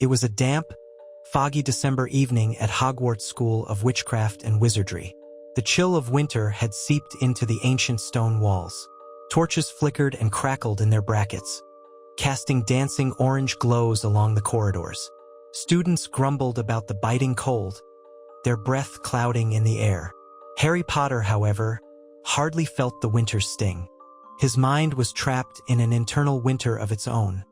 It was a damp, foggy December evening at Hogwarts School of Witchcraft and Wizardry. The chill of winter had seeped into the ancient stone walls. Torches flickered and crackled in their brackets, casting dancing orange glows along the corridors. Students grumbled about the biting cold, their breath clouding in the air. Harry Potter, however, hardly felt the winter's sting. His mind was trapped in an internal winter of its own,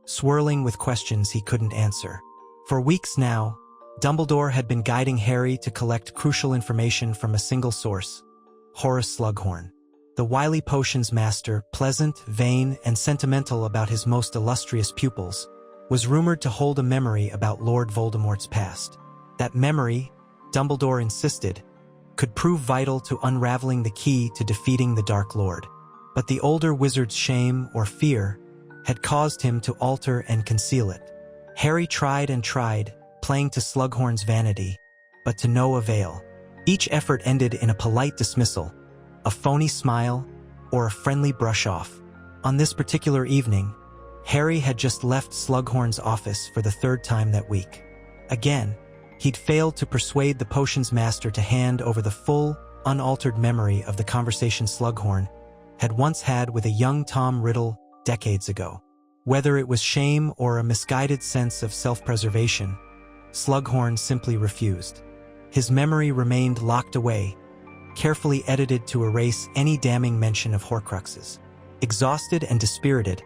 swirling with questions he couldn't answer. For weeks now, Dumbledore had been guiding Harry to collect crucial information from a single source, Horace Slughorn. The wily potions master, pleasant, vain, and sentimental about his most illustrious pupils, was rumored to hold a memory about Lord Voldemort's past. That memory, Dumbledore insisted, could prove vital to unraveling the key to defeating the Dark Lord. But the older wizard's shame or fear had caused him to alter and conceal it. Harry tried and tried, playing to Slughorn's vanity, but to no avail. Each effort ended in a polite dismissal, a phony smile, or a friendly brush-off. On this particular evening, Harry had just left Slughorn's office for the third time that week. Again, he'd failed to persuade the potions master to hand over the full, unaltered memory of the conversation Slughorn had once had with a young Tom Riddle decades ago. Whether it was shame or a misguided sense of self-preservation, Slughorn simply refused. His memory remained locked away, carefully edited to erase any damning mention of Horcruxes. Exhausted and dispirited,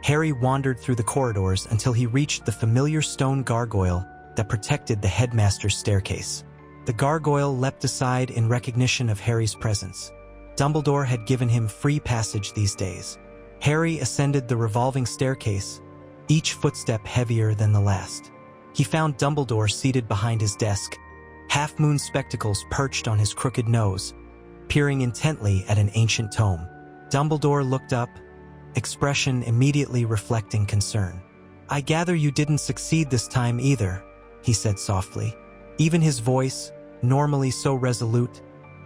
Harry wandered through the corridors until he reached the familiar stone gargoyle that protected the Headmaster's staircase. The gargoyle leapt aside in recognition of Harry's presence. Dumbledore had given him free passage these days. Harry ascended the revolving staircase, each footstep heavier than the last. He found Dumbledore seated behind his desk, half-moon spectacles perched on his crooked nose, peering intently at an ancient tome. Dumbledore looked up, expression immediately reflecting concern. "I gather you didn't succeed this time either," he said softly. Even his voice, normally so resolute,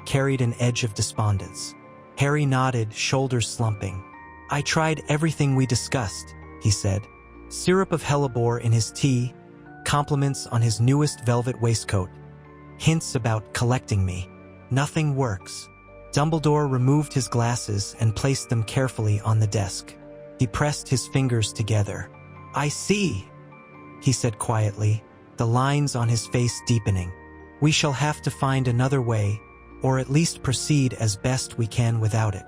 carried an edge of despondence. Harry nodded, shoulders slumping. "I tried everything we discussed," he said. Syrup of hellebore in his tea, compliments on his newest velvet waistcoat, hints about collecting me. Nothing works. Dumbledore removed his glasses and placed them carefully on the desk. He pressed his fingers together. "I see," he said quietly, the lines on his face deepening. "We shall have to find another way, or at least proceed as best we can without it."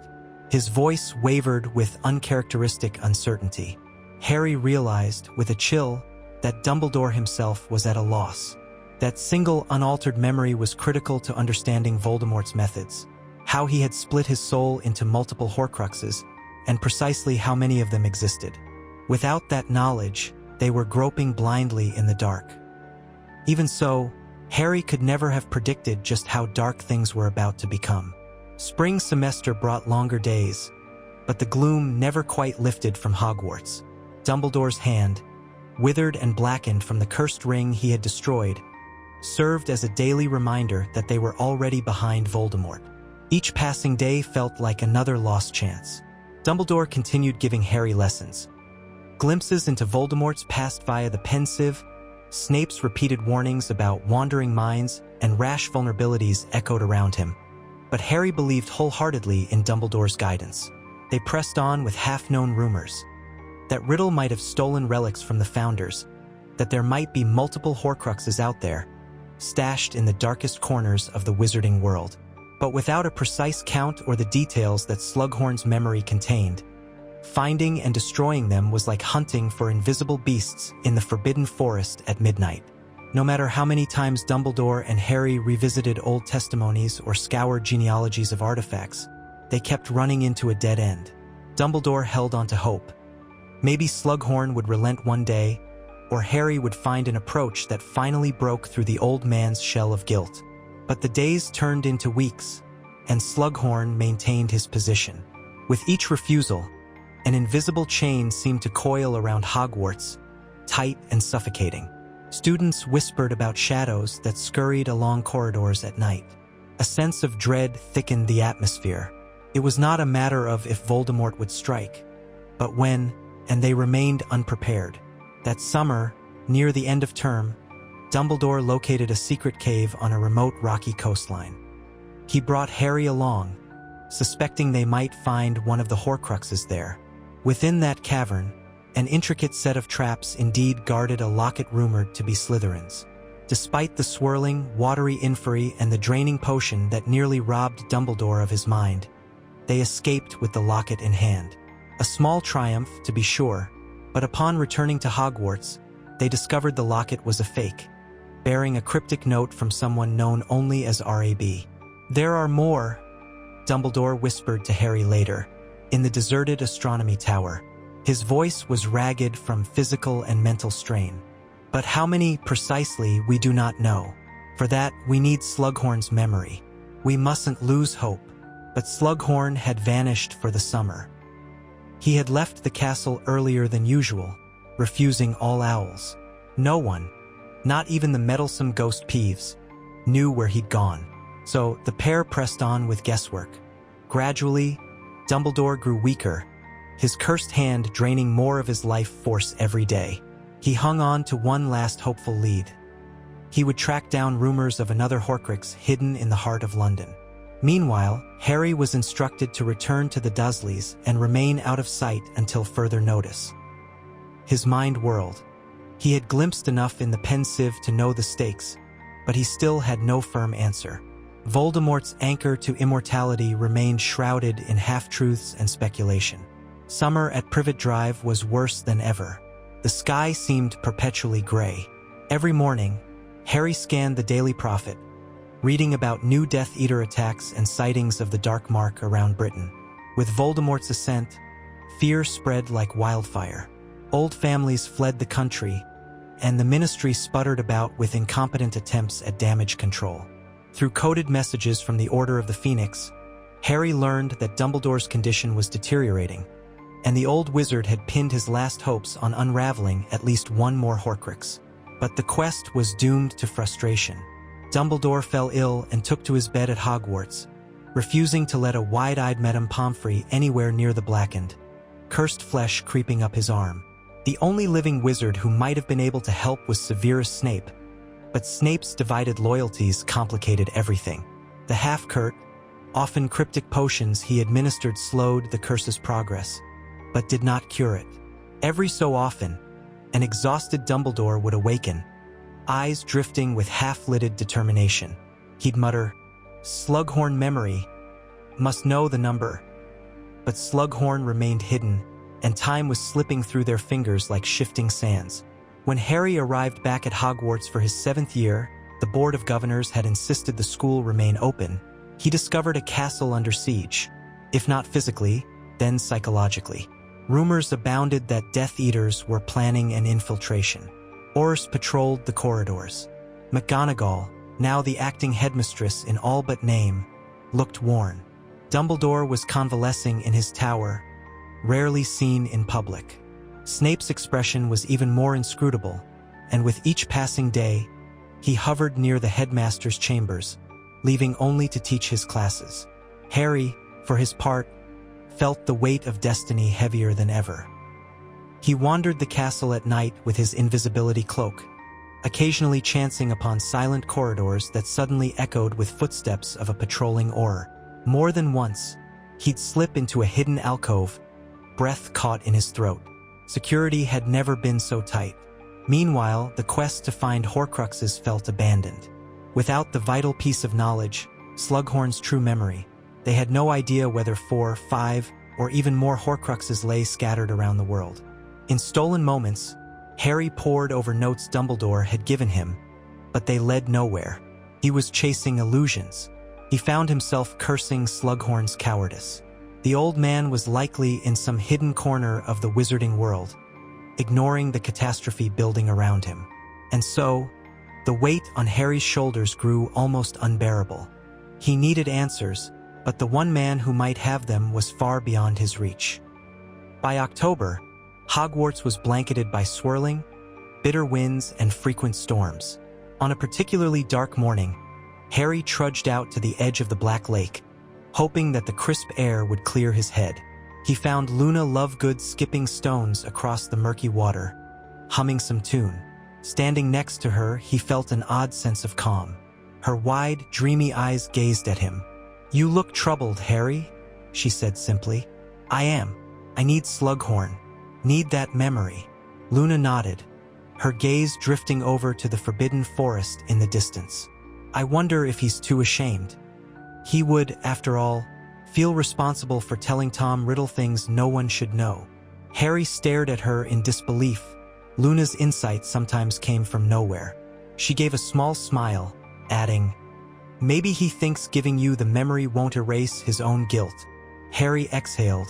His voice wavered with uncharacteristic uncertainty. Harry realized, with a chill, that Dumbledore himself was at a loss. That single unaltered memory was critical to understanding Voldemort's methods, how he had split his soul into multiple Horcruxes, and precisely how many of them existed. Without that knowledge, they were groping blindly in the dark. Even so, Harry could never have predicted just how dark things were about to become. Spring semester brought longer days, but the gloom never quite lifted from Hogwarts. Dumbledore's hand, withered and blackened from the cursed ring he had destroyed, served as a daily reminder that they were already behind Voldemort. Each passing day felt like another lost chance. Dumbledore continued giving Harry lessons. Glimpses into Voldemort's past via the pensieve, Snape's repeated warnings about wandering minds and rash vulnerabilities echoed around him. But Harry believed wholeheartedly in Dumbledore's guidance. They pressed on with half-known rumors. That Riddle might have stolen relics from the Founders, that there might be multiple Horcruxes out there, stashed in the darkest corners of the wizarding world. But without a precise count or the details that Slughorn's memory contained, finding and destroying them was like hunting for invisible beasts in the Forbidden Forest at midnight. No matter how many times Dumbledore and Harry revisited old testimonies or scoured genealogies of artifacts, they kept running into a dead end. Dumbledore held on to hope. Maybe Slughorn would relent one day, or Harry would find an approach that finally broke through the old man's shell of guilt. But the days turned into weeks, and Slughorn maintained his position. With each refusal, an invisible chain seemed to coil around Hogwarts, tight and suffocating. Students whispered about shadows that scurried along corridors at night. A sense of dread thickened the atmosphere. It was not a matter of if Voldemort would strike, but when, and they remained unprepared. That summer, Near the end of term, Dumbledore located a secret cave on a remote rocky coastline. He brought Harry along, suspecting they might find one of the Horcruxes there. Within that cavern, an intricate set of traps indeed guarded a locket rumored to be Slytherin's. Despite the swirling, watery inferi and the draining potion that nearly robbed Dumbledore of his mind, they escaped with the locket in hand. A small triumph, to be sure, but upon returning to Hogwarts, they discovered the locket was a fake, bearing a cryptic note from someone known only as R.A.B. "There are more," Dumbledore whispered to Harry later, in the deserted astronomy tower. His voice was ragged from physical and mental strain. "But how many precisely we do not know. For that, we need Slughorn's memory. We mustn't lose hope." But Slughorn had vanished for the summer. He had left the castle earlier than usual, refusing all owls. No one, not even the meddlesome ghost Peeves, knew where he'd gone. So the pair pressed on with guesswork. Gradually, Dumbledore grew weaker, his cursed hand draining more of his life force every day. He hung on to one last hopeful lead. He would track down rumors of another Horcrux hidden in the heart of London. Meanwhile, Harry was instructed to return to the Dursleys and remain out of sight until further notice. His mind whirled. He had glimpsed enough in the Pensieve to know the stakes, but he still had no firm answer. Voldemort's anchor to immortality remained shrouded in half-truths and speculation. Summer at Privet Drive was worse than ever. The sky seemed perpetually gray. Every morning, Harry scanned the Daily Prophet, reading about new Death Eater attacks and sightings of the Dark Mark around Britain. With Voldemort's ascent, fear spread like wildfire. Old families fled the country, and the Ministry sputtered about with incompetent attempts at damage control. Through coded messages from the Order of the Phoenix, Harry learned that Dumbledore's condition was deteriorating, and the old wizard had pinned his last hopes on unraveling at least one more Horcrux. But the quest was doomed to frustration. Dumbledore fell ill and took to his bed at Hogwarts, refusing to let a wide-eyed Madame Pomfrey anywhere near the blackened, cursed flesh creeping up his arm. The only living wizard who might have been able to help was Severus Snape, but Snape's divided loyalties complicated everything. The half-curt, often cryptic potions he administered slowed the curse's progress, but did not cure it. Every so often, an exhausted Dumbledore would awaken, eyes drifting with half-lidded determination. He'd mutter, "Slughorn memory, must know the number." But Slughorn remained hidden, and time was slipping through their fingers like shifting sands. When Harry arrived back at Hogwarts for his 7th year, the Board of Governors had insisted the school remain open. He discovered a castle under siege, if not physically, then psychologically. Rumors abounded that Death Eaters were planning an infiltration. Aurors patrolled the corridors. McGonagall, now the acting headmistress in all but name, looked worn. Dumbledore was convalescing in his tower, rarely seen in public. Snape's expression was even more inscrutable, and with each passing day, he hovered near the headmaster's chambers, leaving only to teach his classes. Harry, for his part, felt the weight of destiny heavier than ever. He wandered the castle at night with his invisibility cloak, occasionally chancing upon silent corridors that suddenly echoed with footsteps of a patrolling Auror. More than once, he'd slip into a hidden alcove, breath caught in his throat. Security had never been so tight. Meanwhile, the quest to find Horcruxes felt abandoned. Without the vital piece of knowledge, Slughorn's true memory, they had no idea whether 4, 5, or even more Horcruxes lay scattered around the world. In stolen moments, Harry pored over notes Dumbledore had given him, but they led nowhere. He was chasing illusions. He found himself cursing Slughorn's cowardice. The old man was likely in some hidden corner of the wizarding world, ignoring the catastrophe building around him. And so, the weight on Harry's shoulders grew almost unbearable. He needed answers, but the one man who might have them was far beyond his reach. By October, Hogwarts was blanketed by swirling, bitter winds and frequent storms. On a particularly dark morning, Harry trudged out to the edge of the Black Lake, hoping that the crisp air would clear his head. He found Luna Lovegood skipping stones across the murky water, humming some tune. Standing next to her, he felt an odd sense of calm. Her wide, dreamy eyes gazed at him. "You look troubled, Harry," she said simply. "I am. I need Slughorn. Need that memory." Luna nodded, her gaze drifting over to the forbidden forest in the distance. "I wonder if he's too ashamed. He would, after all, feel responsible for telling Tom Riddle things no one should know." Harry stared at her in disbelief. Luna's insight sometimes came from nowhere. She gave a small smile, adding, "Maybe he thinks giving you the memory won't erase his own guilt." Harry exhaled,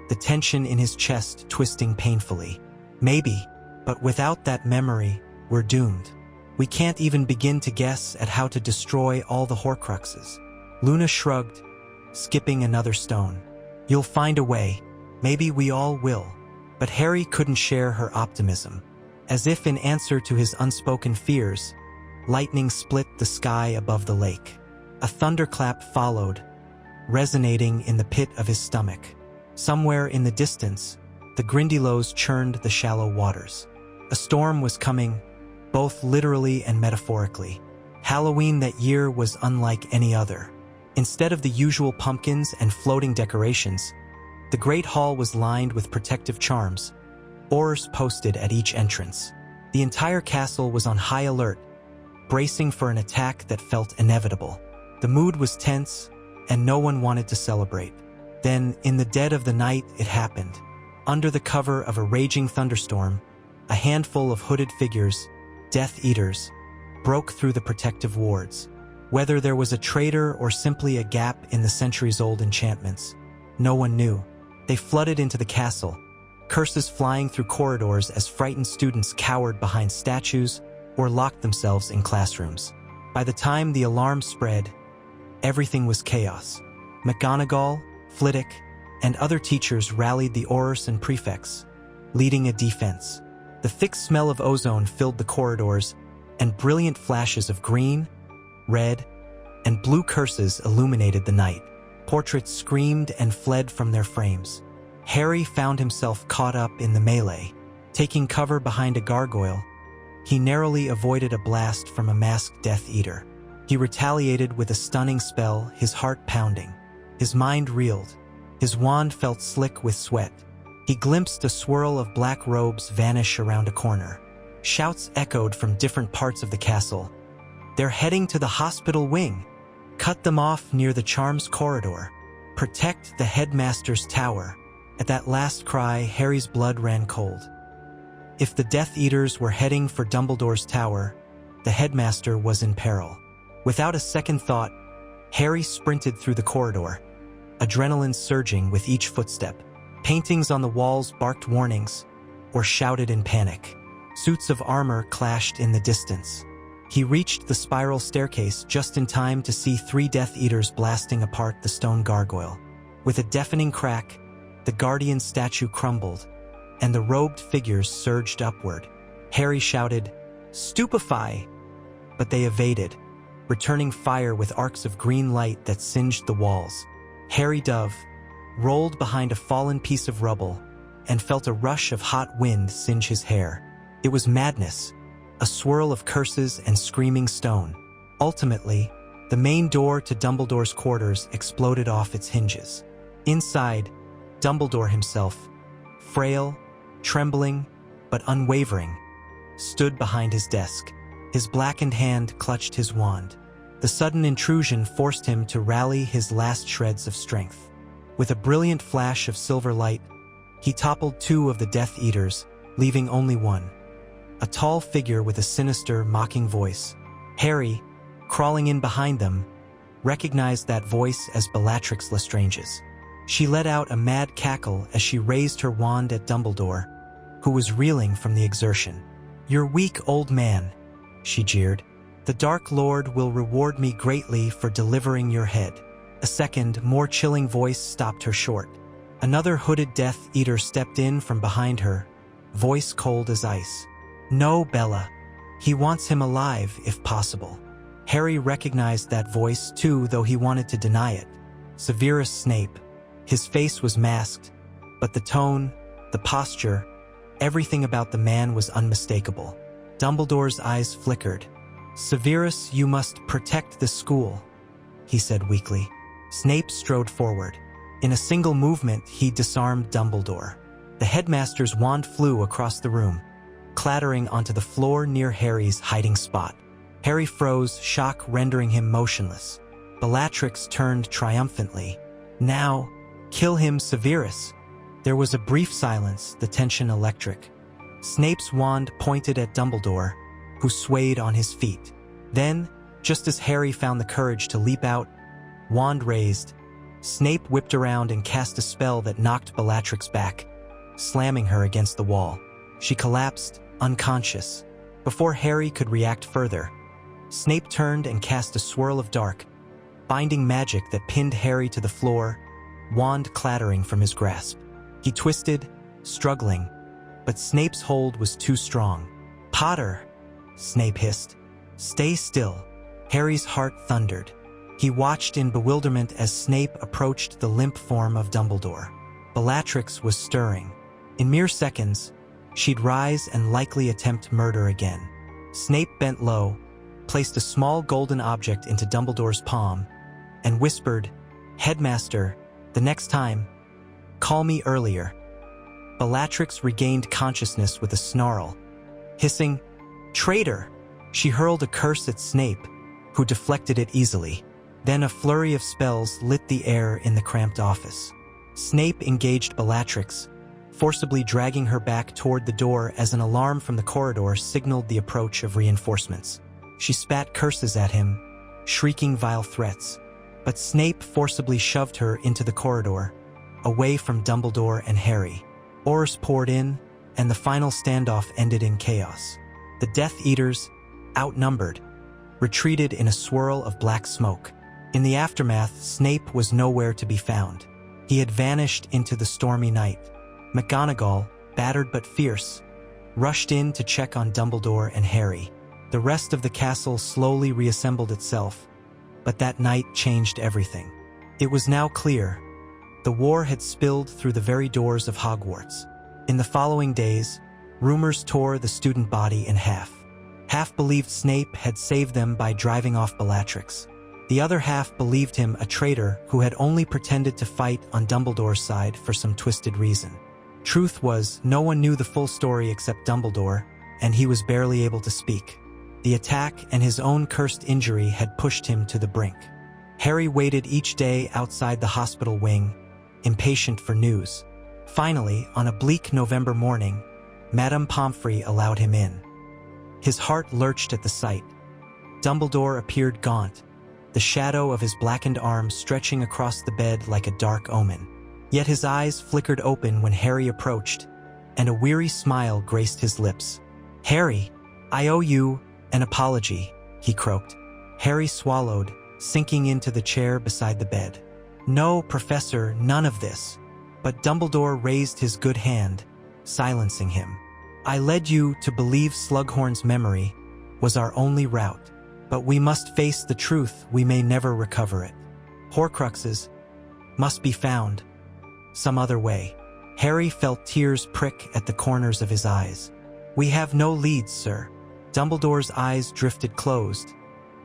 the tension in his chest twisting painfully. "Maybe, but without that memory, we're doomed. We can't even begin to guess at how to destroy all the Horcruxes." Luna shrugged, skipping another stone. "You'll find a way. Maybe we all will." But Harry couldn't share her optimism. As if in answer to his unspoken fears, lightning split the sky above the lake. A thunderclap followed, resonating in the pit of his stomach. Somewhere in the distance, the Grindylows churned the shallow waters. A storm was coming, both literally and metaphorically. Halloween that year was unlike any other. Instead of the usual pumpkins and floating decorations, the Great Hall was lined with protective charms, oars posted at each entrance. The entire castle was on high alert, bracing for an attack that felt inevitable. The mood was tense, and no one wanted to celebrate. Then, in the dead of the night, it happened. Under the cover of a raging thunderstorm, a handful of hooded figures, Death Eaters, broke through the protective wards. Whether there was a traitor or simply a gap in the centuries-old enchantments, no one knew. They flooded into the castle, curses flying through corridors as frightened students cowered behind statues or locked themselves in classrooms. By the time the alarm spread, everything was chaos. McGonagall, Flitwick, and other teachers rallied the Aurors and prefects, leading a defense. The thick smell of ozone filled the corridors, and brilliant flashes of green, red, and blue curses illuminated the night. Portraits screamed and fled from their frames. Harry found himself caught up in the melee. Taking cover behind a gargoyle, he narrowly avoided a blast from a masked Death Eater. He retaliated with a stunning spell, his heart pounding. His mind reeled. His wand felt slick with sweat. He glimpsed a swirl of black robes vanish around a corner. Shouts echoed from different parts of the castle. "They're heading to the hospital wing. Cut them off near the charms corridor. Protect the Headmaster's tower." At that last cry, Harry's blood ran cold. If the Death Eaters were heading for Dumbledore's tower, the Headmaster was in peril. Without a second thought, Harry sprinted through the corridor, adrenaline surging with each footstep. Paintings on the walls barked warnings or shouted in panic. Suits of armor clashed in the distance. He reached the spiral staircase just in time to see 3 Death Eaters blasting apart the stone gargoyle. With a deafening crack, the Guardian statue crumbled, and the robed figures surged upward. Harry shouted, "Stupefy!" But they evaded, returning fire with arcs of green light that singed the walls. Harry Dove rolled behind a fallen piece of rubble and felt a rush of hot wind singe his hair. It was madness, a swirl of curses and screaming stone. Ultimately, the main door to Dumbledore's quarters exploded off its hinges. Inside, Dumbledore himself, frail, trembling, but unwavering, stood behind his desk. His blackened hand clutched his wand. The sudden intrusion forced him to rally his last shreds of strength. With a brilliant flash of silver light, he toppled 2 of the Death Eaters, leaving only one. A tall figure with a sinister, mocking voice. Harry, crawling in behind them, recognized that voice as Bellatrix Lestrange's. She let out a mad cackle as she raised her wand at Dumbledore, who was reeling from the exertion. "You're weak, old man," she jeered. "The Dark Lord will reward me greatly for delivering your head." A second, more chilling voice stopped her short. Another hooded Death Eater stepped in from behind her, voice cold as ice. "No, Bella. He wants him alive, if possible." Harry recognized that voice too, though he wanted to deny it. Severus Snape. His face was masked, but the tone, the posture, everything about the man was unmistakable. Dumbledore's eyes flickered. "Severus, you must protect the school," he said weakly. Snape strode forward. In a single movement, he disarmed Dumbledore. The headmaster's wand flew across the room, clattering onto the floor near Harry's hiding spot. Harry froze, shock rendering him motionless. Bellatrix turned triumphantly. "Now, kill him, Severus." There was a brief silence, the tension electric. Snape's wand pointed at Dumbledore, who swayed on his feet. Then, just as Harry found the courage to leap out, wand raised, Snape whipped around and cast a spell that knocked Bellatrix back, slamming her against the wall. She collapsed, unconscious. Before Harry could react further, Snape turned and cast a swirl of dark, binding magic that pinned Harry to the floor, wand clattering from his grasp. He twisted, struggling, but Snape's hold was too strong. "Potter," Snape hissed. "Stay still." Harry's heart thundered. He watched in bewilderment as Snape approached the limp form of Dumbledore. Bellatrix was stirring. In mere seconds, she'd rise and likely attempt murder again. Snape bent low, placed a small golden object into Dumbledore's palm, and whispered, "Headmaster, the next time, call me earlier." Bellatrix regained consciousness with a snarl. Hissing, "Traitor!" she hurled a curse at Snape, who deflected it easily. Then a flurry of spells lit the air in the cramped office. Snape engaged Bellatrix, forcibly dragging her back toward the door as an alarm from the corridor signaled the approach of reinforcements. She spat curses at him, shrieking vile threats. But Snape forcibly shoved her into the corridor, away from Dumbledore and Harry. Oars poured in, and the final standoff ended in chaos. The Death Eaters, outnumbered, retreated in a swirl of black smoke. In the aftermath, Snape was nowhere to be found. He had vanished into the stormy night. McGonagall, battered but fierce, rushed in to check on Dumbledore and Harry. The rest of the castle slowly reassembled itself, but that night changed everything. It was now clear. The war had spilled through the very doors of Hogwarts. In the following days, rumors tore the student body in half. Half believed Snape had saved them by driving off Bellatrix. The other half believed him a traitor who had only pretended to fight on Dumbledore's side for some twisted reason. Truth was, no one knew the full story except Dumbledore, and he was barely able to speak. The attack and his own cursed injury had pushed him to the brink. Harry waited each day outside the hospital wing, impatient for news. Finally, on a bleak November morning, Madame Pomfrey allowed him in. His heart lurched at the sight. Dumbledore appeared gaunt, the shadow of his blackened arm stretching across the bed like a dark omen. Yet his eyes flickered open when Harry approached, and a weary smile graced his lips. "Harry, I owe you an apology," he croaked. Harry swallowed, sinking into the chair beside the bed. "No, Professor, none of this." But Dumbledore raised his good hand, silencing him. "I led you to believe Slughorn's memory was our only route, but we must face the truth. We may never recover it. Horcruxes must be found some other way." Harry felt tears prick at the corners of his eyes. "We have no leads, sir." Dumbledore's eyes drifted closed,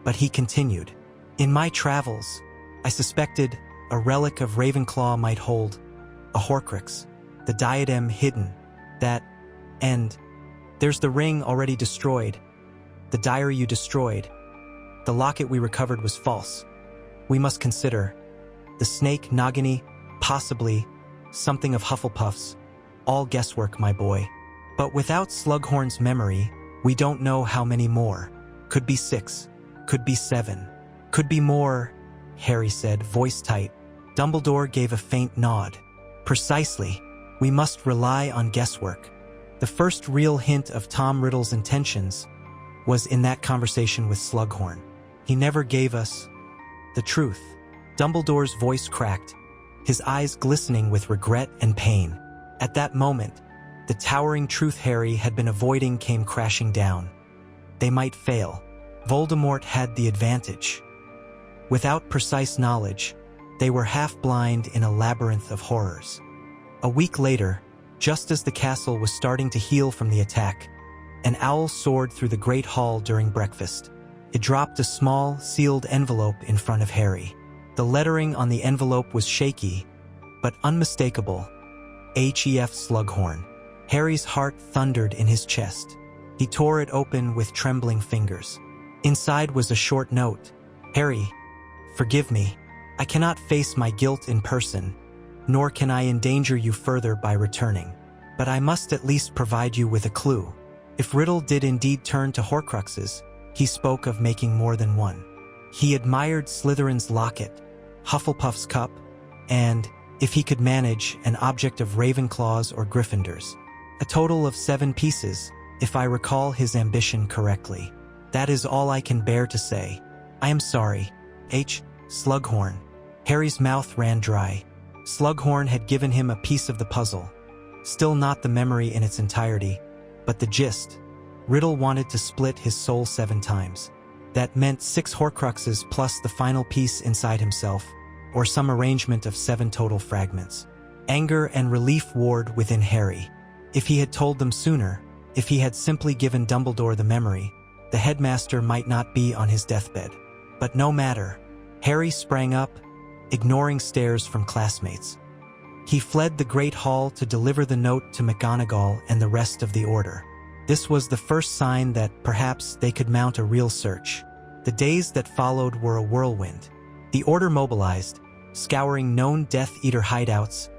but he continued. "In my travels, I suspected a relic of Ravenclaw might hold a Horcrux, the diadem hidden, and there's the ring already destroyed, the diary you destroyed. The locket we recovered was false. We must consider the snake Nagini, possibly something of Hufflepuff's. All guesswork, my boy. But without Slughorn's memory, we don't know how many more. Could be 6, could be 7, could be more," Harry said, voice tight. Dumbledore gave a faint nod. "Precisely. We must rely on guesswork." The first real hint of Tom Riddle's intentions was in that conversation with Slughorn. He never gave us the truth. Dumbledore's voice cracked, his eyes glistening with regret and pain. At that moment, the towering truth Harry had been avoiding came crashing down. They might fail. Voldemort had the advantage. Without precise knowledge, they were half-blind in a labyrinth of horrors. A week later, just as the castle was starting to heal from the attack, An owl soared through the great hall during breakfast. It dropped a small, sealed envelope in front of Harry. The lettering on the envelope was shaky, but unmistakable. H.E.F. Slughorn. Harry's heart thundered in his chest. He tore it open with trembling fingers. Inside was a short note. Harry, forgive me. I cannot face my guilt in person, nor can I endanger you further by returning. But I must at least provide you with a clue. If Riddle did indeed turn to Horcruxes, he spoke of making more than one. He admired Slytherin's locket, Hufflepuff's cup, and, if he could manage, an object of Ravenclaw's or Gryffindor's. A total of 7 pieces, if I recall his ambition correctly. That is all I can bear to say. I am sorry. H. Slughorn. Harry's mouth ran dry. Slughorn had given him a piece of the puzzle. Still not the memory in its entirety, but the gist. Riddle wanted to split his soul 7 times. That meant 6 Horcruxes plus the final piece inside himself, or some arrangement of 7 total fragments. Anger and relief warred within Harry. If he had told them sooner, if he had simply given Dumbledore the memory, the headmaster might not be on his deathbed. But no matter. Harry sprang up, ignoring stares from classmates. He fled the Great Hall to deliver the note to McGonagall and the rest of the Order. This was the first sign that perhaps they could mount a real search. The days that followed were a whirlwind. The Order mobilized, scouring known Death Eater hideouts,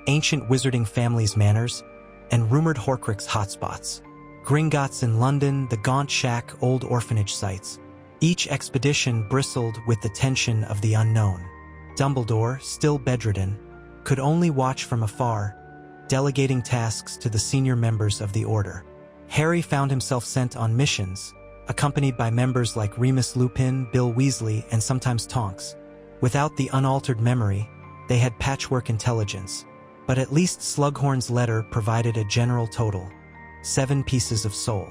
ancient wizarding families' manors, and rumored Horcrux hotspots. Gringotts in London, the Gaunt Shack, old orphanage sites. Each expedition bristled with the tension of the unknown. Dumbledore, still bedridden, could only watch from afar, delegating tasks to the senior members of the Order. Harry found himself sent on missions, accompanied by members like Remus Lupin, Bill Weasley, and sometimes Tonks. Without the unaltered memory, they had patchwork intelligence, but at least Slughorn's letter provided a general total: 7 pieces of soul.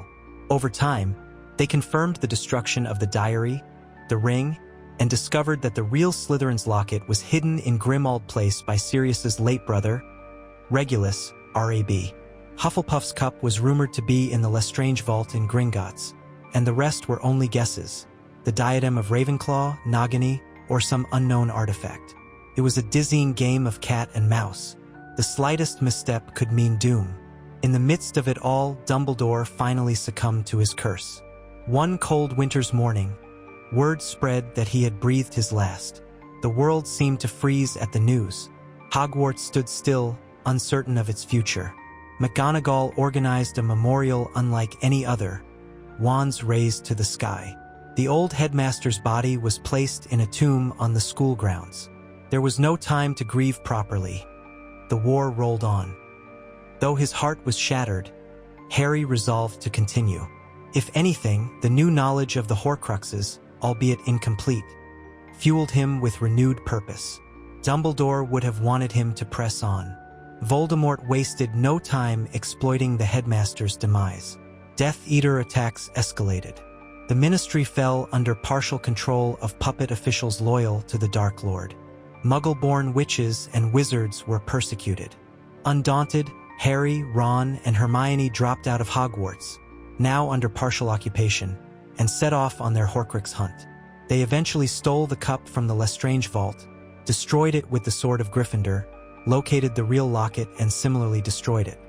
Over time, they confirmed the destruction of the diary, the ring, and discovered that the real Slytherin's locket was hidden in Grimmauld Place by Sirius's late brother, Regulus, R.A.B. Hufflepuff's cup was rumored to be in the Lestrange vault in Gringotts, and the rest were only guesses: the diadem of Ravenclaw, Nagini, or some unknown artifact. It was a dizzying game of cat and mouse. The slightest misstep could mean doom. In the midst of it all, Dumbledore finally succumbed to his curse. One cold winter's morning, word spread that he had breathed his last. The world seemed to freeze at the news. Hogwarts stood still, uncertain of its future. McGonagall organized a memorial unlike any other, wands raised to the sky. The old headmaster's body was placed in a tomb on the school grounds. There was no time to grieve properly. The war rolled on. Though his heart was shattered, Harry resolved to continue. If anything, the new knowledge of the Horcruxes, albeit incomplete, fueled him with renewed purpose. Dumbledore would have wanted him to press on. Voldemort wasted no time exploiting the headmaster's demise. Death Eater attacks escalated. The Ministry fell under partial control of puppet officials loyal to the Dark Lord. Muggle-born witches and wizards were persecuted. Undaunted, Harry, Ron, and Hermione dropped out of Hogwarts, now under partial occupation, and set off on their Horcrux hunt. They eventually stole the cup from the Lestrange vault, destroyed it with the Sword of Gryffindor, located the real locket, and similarly destroyed it.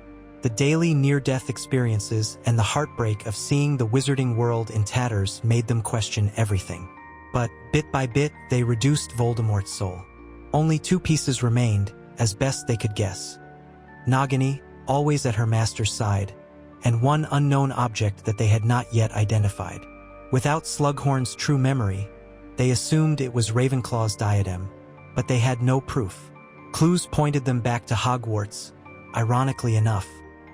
The daily near-death experiences and the heartbreak of seeing the wizarding world in tatters made them question everything. But, bit by bit, they reduced Voldemort's soul. Only 2 pieces remained, as best they could guess. Nagini, always at her master's side, and one unknown object that they had not yet identified. Without Slughorn's true memory, they assumed it was Ravenclaw's diadem, but they had no proof. Clues pointed them back to Hogwarts, ironically enough.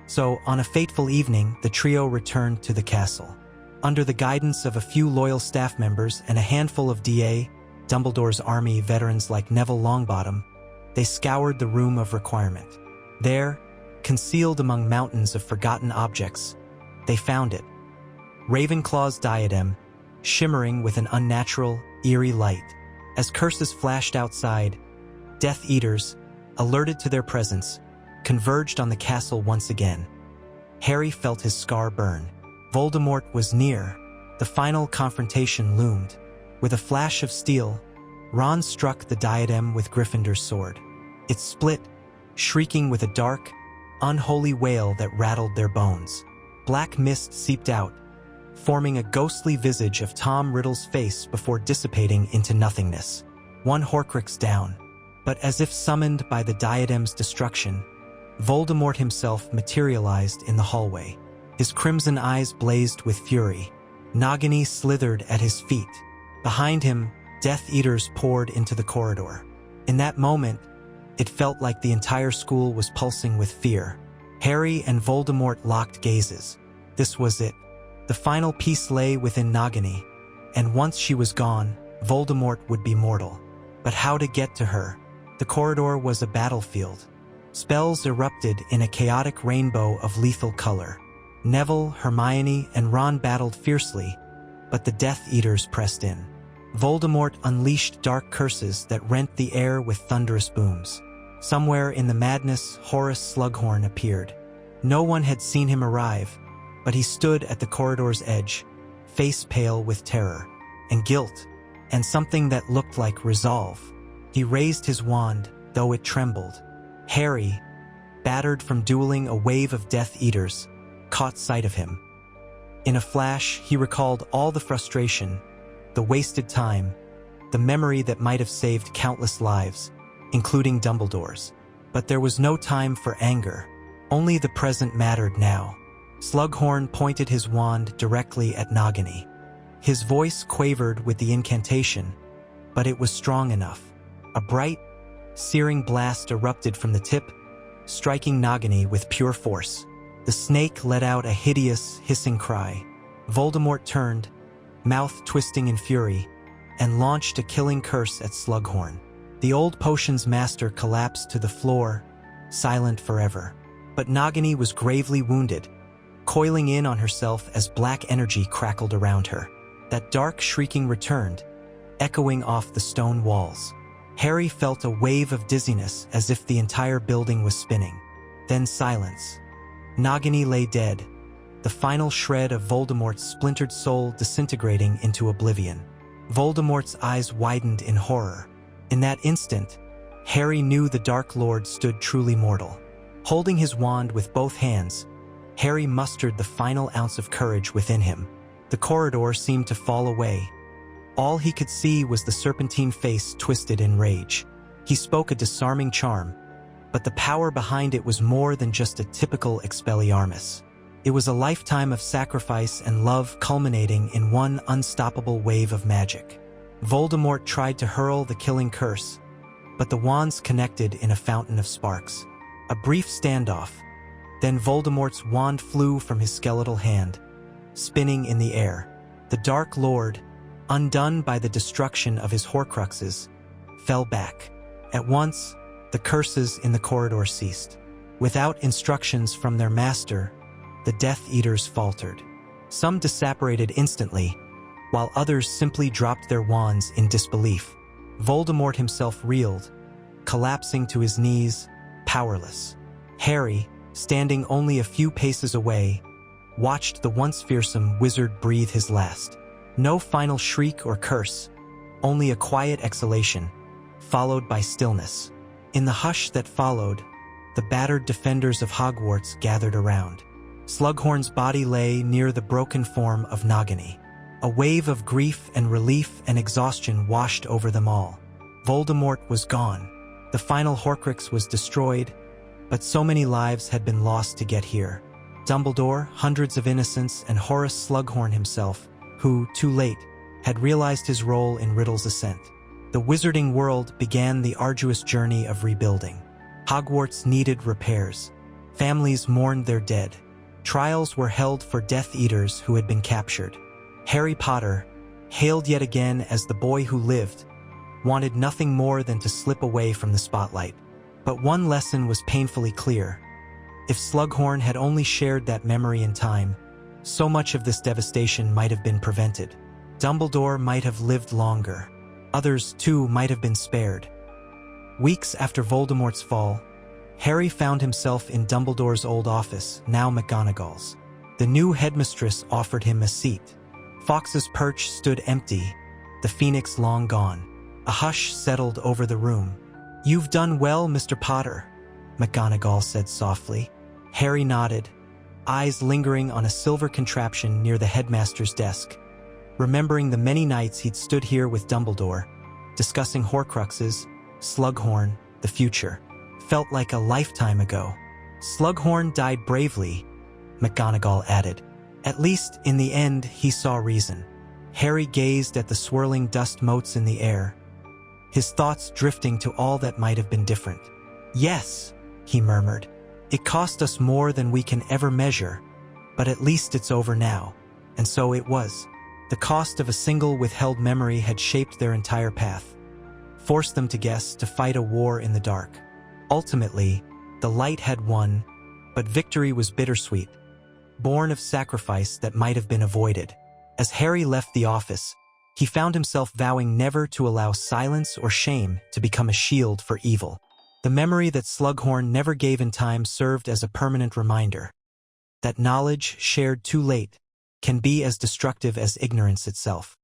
So, on a fateful evening, the trio returned to the castle. Under the guidance of a few loyal staff members and a handful of D.A., Dumbledore's army veterans like Neville Longbottom, they scoured the Room of Requirement. There, concealed among mountains of forgotten objects, they found it. Ravenclaw's diadem, shimmering with an unnatural, eerie light. As curses flashed outside, Death Eaters, alerted to their presence, converged on the castle once again. Harry felt his scar burn. Voldemort was near. The final confrontation loomed. With a flash of steel, Ron struck the diadem with Gryffindor's sword. It split, shrieking with a dark, unholy wail that rattled their bones. Black mist seeped out, forming a ghostly visage of Tom Riddle's face before dissipating into nothingness. One Horcrux down. But as if summoned by the diadem's destruction, Voldemort himself materialized in the hallway. His crimson eyes blazed with fury. Nagini slithered at his feet. Behind him, Death Eaters poured into the corridor. In that moment, it felt like the entire school was pulsing with fear. Harry and Voldemort locked gazes. This was it. The final piece lay within Nagini, and once she was gone, Voldemort would be mortal. But how to get to her? The corridor was a battlefield. Spells erupted in a chaotic rainbow of lethal color. Neville, Hermione, and Ron battled fiercely, but the Death Eaters pressed in. Voldemort unleashed dark curses that rent the air with thunderous booms. Somewhere in the madness, Horace Slughorn appeared. No one had seen him arrive, but he stood at the corridor's edge, face pale with terror, and guilt, and something that looked like resolve. He raised his wand, though it trembled. Harry, battered from dueling a wave of Death Eaters, caught sight of him. In a flash, he recalled all the frustration, the wasted time, the memory that might have saved countless lives, including Dumbledore's. But there was no time for anger. Only the present mattered now. Slughorn pointed his wand directly at Nagini. His voice quavered with the incantation, but it was strong enough. A bright, searing blast erupted from the tip, striking Nagini with pure force. The snake let out a hideous, hissing cry. Voldemort turned, mouth twisting in fury, and launched a killing curse at Slughorn. The old potion's master collapsed to the floor, silent forever. But Nagini was gravely wounded, coiling in on herself as black energy crackled around her. That dark shrieking returned, echoing off the stone walls. Harry felt a wave of dizziness as if the entire building was spinning. Then silence. Nagini lay dead, the final shred of Voldemort's splintered soul disintegrating into oblivion. Voldemort's eyes widened in horror. In that instant, Harry knew the Dark Lord stood truly mortal. Holding his wand with both hands, Harry mustered the final ounce of courage within him. The corridor seemed to fall away. All he could see was the serpentine face twisted in rage. He spoke a disarming charm, but the power behind it was more than just a typical Expelliarmus. It was a lifetime of sacrifice and love culminating in one unstoppable wave of magic. Voldemort tried to hurl the killing curse, but the wands connected in a fountain of sparks. A brief standoff, then Voldemort's wand flew from his skeletal hand, spinning in the air. The Dark Lord, undone by the destruction of his Horcruxes, fell back. At once, the curses in the corridor ceased. Without instructions from their master, the Death Eaters faltered. Some disapparated instantly, while others simply dropped their wands in disbelief. Voldemort himself reeled, collapsing to his knees, powerless. Harry, standing only a few paces away, watched the once fearsome wizard breathe his last. No final shriek or curse, only a quiet exhalation, followed by stillness. In the hush that followed, the battered defenders of Hogwarts gathered around. Slughorn's body lay near the broken form of Nagini. A wave of grief and relief and exhaustion washed over them all. Voldemort was gone. The final Horcrux was destroyed, but so many lives had been lost to get here. Dumbledore, hundreds of innocents, and Horace Slughorn himself, who, too late, had realized his role in Riddle's ascent. The wizarding world began the arduous journey of rebuilding. Hogwarts needed repairs. Families mourned their dead. Trials were held for Death Eaters who had been captured. Harry Potter, hailed yet again as the boy who lived, wanted nothing more than to slip away from the spotlight. But one lesson was painfully clear. If Slughorn had only shared that memory in time, so much of this devastation might have been prevented. Dumbledore might have lived longer. Others, too, might have been spared. Weeks after Voldemort's fall, Harry found himself in Dumbledore's old office, now McGonagall's. The new headmistress offered him a seat. Fawkes's perch stood empty, the phoenix long gone. A hush settled over the room. "You've done well, Mr. Potter," McGonagall said softly. Harry nodded, eyes lingering on a silver contraption near the headmaster's desk, remembering the many nights he'd stood here with Dumbledore, discussing Horcruxes, Slughorn, the future. Felt like a lifetime ago. Slughorn died bravely, McGonagall added. At least, in the end, he saw reason. Harry gazed at the swirling dust motes in the air, his thoughts drifting to all that might have been different. "Yes," he murmured. "It cost us more than we can ever measure, but at least it's over now." And so it was. The cost of a single withheld memory had shaped their entire path, forced them to guess, to fight a war in the dark. Ultimately, the light had won, but victory was bittersweet, born of sacrifice that might have been avoided. As Harry left the office, he found himself vowing never to allow silence or shame to become a shield for evil. The memory that Slughorn never gave in time served as a permanent reminder that knowledge shared too late can be as destructive as ignorance itself.